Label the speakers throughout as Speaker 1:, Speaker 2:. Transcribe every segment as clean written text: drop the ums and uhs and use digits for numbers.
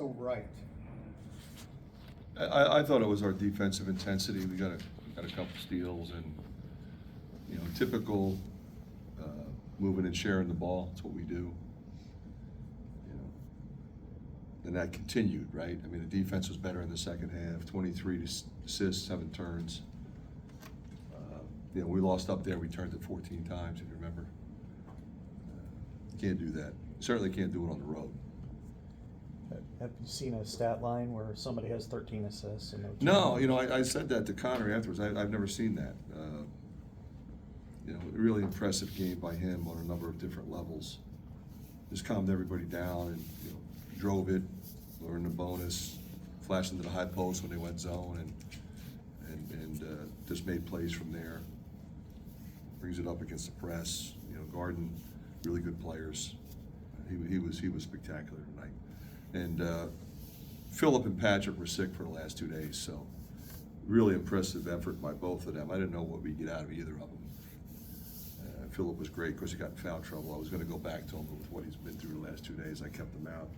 Speaker 1: so right.
Speaker 2: I thought it was our defensive intensity. We got a couple steals and, typical moving and sharing the ball. That's what we do. And that continued, right? I mean, the defense was better in the second half. 23 assists, 7 turns. We lost up there. We turned it 14 times, if you remember. Can't do that. Certainly can't do it on the road.
Speaker 3: Have you seen a stat line where somebody has 13 assists and
Speaker 2: No, I said that to Connor afterwards. I've never seen that. Really impressive game by him on a number of different levels. Just calmed everybody down and drove it, learned the bonus, flashed into the high post when they went zone, and just made plays from there. Brings it up against the press. Garden, really good players. He was spectacular tonight. And Philip and Patrick were sick for the last 2 days, so really impressive effort by both of them. I didn't know what we'd get out of either of them. Philip was great. Of course, he got in foul trouble. I was going to go back to him, but with what he's been through the last 2 days, I kept him out.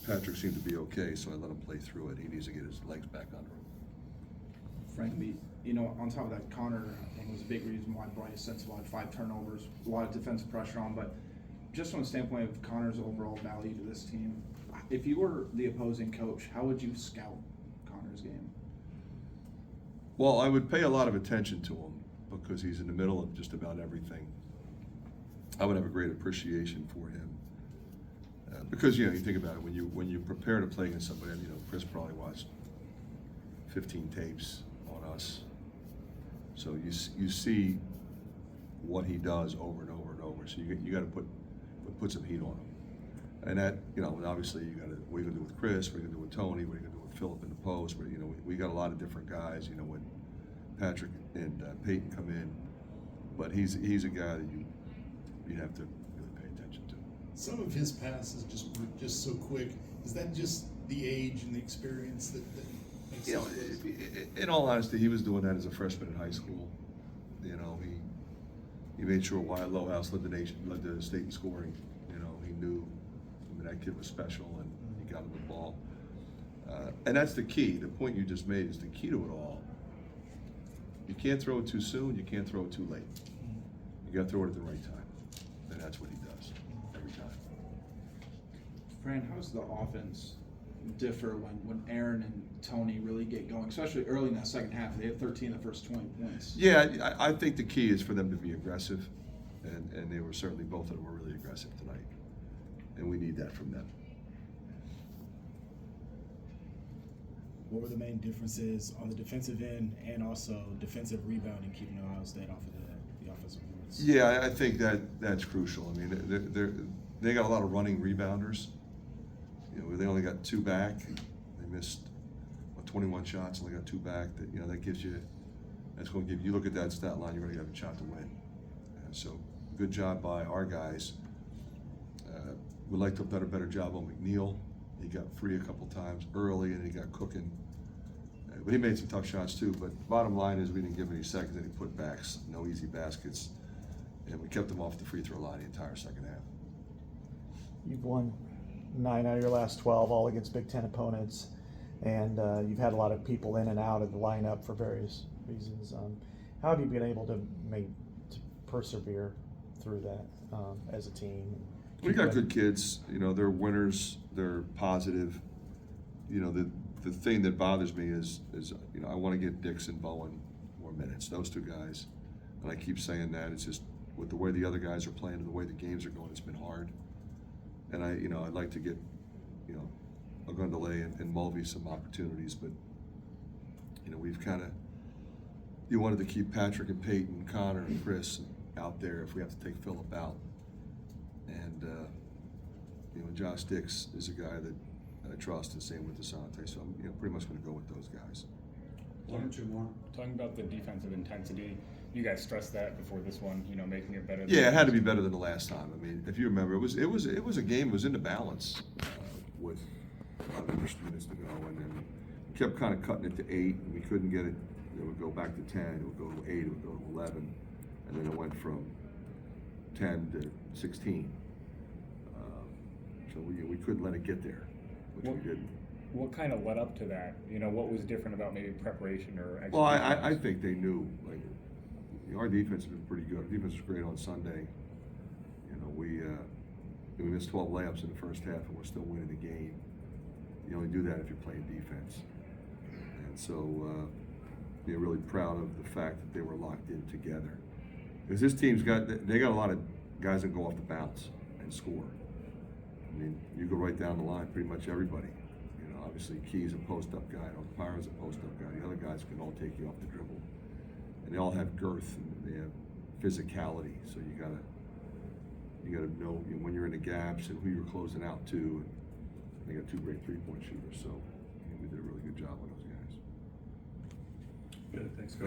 Speaker 2: Patrick seemed to be okay, so I let him play through it. He needs to get his legs back under him.
Speaker 4: Frankly, on top of that, Connor, I think, was a big reason why Bryce Sensible had 5 turnovers, a lot of defensive pressure on. But just from the standpoint of Connor's overall value to this team, if you were the opposing coach, how would you scout Connor's game?
Speaker 2: Well, I would pay a lot of attention to him because he's in the middle of just about everything. I would have a great appreciation for him. Because you think about it, when you prepare to play against somebody, Chris probably watched 15 tapes on us, so you see what he does over and over and over. So you got to put some heat on him, and that obviously you got to. What are you gonna do with Chris? What are you gonna do with Tony? What are you gonna do with Philip in the post? Where we got a lot of different guys. When Patrick and Peyton come in, but he's a guy that you have to really pay attention to.
Speaker 1: Some of his passes were just so quick. Is that just the age and the experience that makes it?
Speaker 2: In all honesty, he was doing that as a freshman in high school. He made sure Wyatt Lohaus led the state in scoring. He knew that kid was special, and he got him the ball. And that's the key. The point you just made is the key to it all. You can't throw it too soon. You can't throw it too late. You got to throw it at the right time, and that's what he does every time.
Speaker 4: Fran, how does the offense differ when Aaron and Tony really get going, especially early in that second half? They had 13 in the first 20 points.
Speaker 2: Yeah, I think the key is for them to be aggressive, and they were certainly, both of them were really aggressive tonight, and we need that from them.
Speaker 5: What were the main differences on the defensive end and also defensive rebounding, keeping Ohio State off of the offensive boards?
Speaker 2: Yeah, I think that's crucial. I mean, they got a lot of running rebounders. They only got 2 back. They missed 21 shots, only got 2 back. That gives you. That's going to give you. Look at that stat line. You're going to have a shot to win. So good job by our guys. We'd like to have done a better job on McNeil. He got free a couple times early, and he got cooking. But he made some tough shots too. But bottom line is, we didn't give him any seconds, and he put backs, no easy baskets, and we kept him off the free throw line the entire second half.
Speaker 3: You've won 9 out of your last 12, all against Big Ten opponents, and you've had a lot of people in and out of the lineup for various reasons. How have you been able to persevere through that as a team?
Speaker 2: We got good kids. They're winners. They're positive. The thing that bothers me is I want to get Dix and Bowen more minutes. Those 2 guys, and I keep saying that. It's just with the way the other guys are playing and the way the games are going, it's been hard. And I'd like to get Ogundele and Mulvey some opportunities, but we've kind of. You wanted to keep Patrick and Peyton, Connor and Chris out there if we have to take Philip out. And Josh Dix is a guy that I trust, and same with DeSante. So I'm pretty much going to go with those guys.
Speaker 1: One or two more.
Speaker 6: Talking about the defensive intensity, you guys stressed that before this one, making it better.
Speaker 2: Yeah, it had to be better than the last time. I mean, if you remember, it was a game. It was in the balance with a lot of minutes to go, and then we kept kind of cutting it to 8, and we couldn't get it. It would go back to 10. It would go to 8. It would go to 11, and then it went from 10 to 16. So we couldn't let it get there. which we didn't.
Speaker 6: What kind of led up to that? You know, what was different about maybe preparation or execution?
Speaker 2: Well, I think they knew, like, you know, our defense has been pretty good. Our defense was great on Sunday. You know, we missed 12 layups in the first half and we're still winning the game. You only do that if you're playing defense. And so, they're really proud of the fact that they were locked in together. Because this team's got a lot of guys that go off the bounce and score. I mean, you go right down the line, pretty much everybody. You know, obviously Key's a post-up guy, Pyron's a post-up guy. The other guys can all take you off the dribble. And they all have girth and they have physicality. So you gotta know, you know when you're in the gaps and who you're closing out to. And they got 2 great three-point shooters, so I think we did a really good job with those guys.
Speaker 7: Good, thanks, Coach.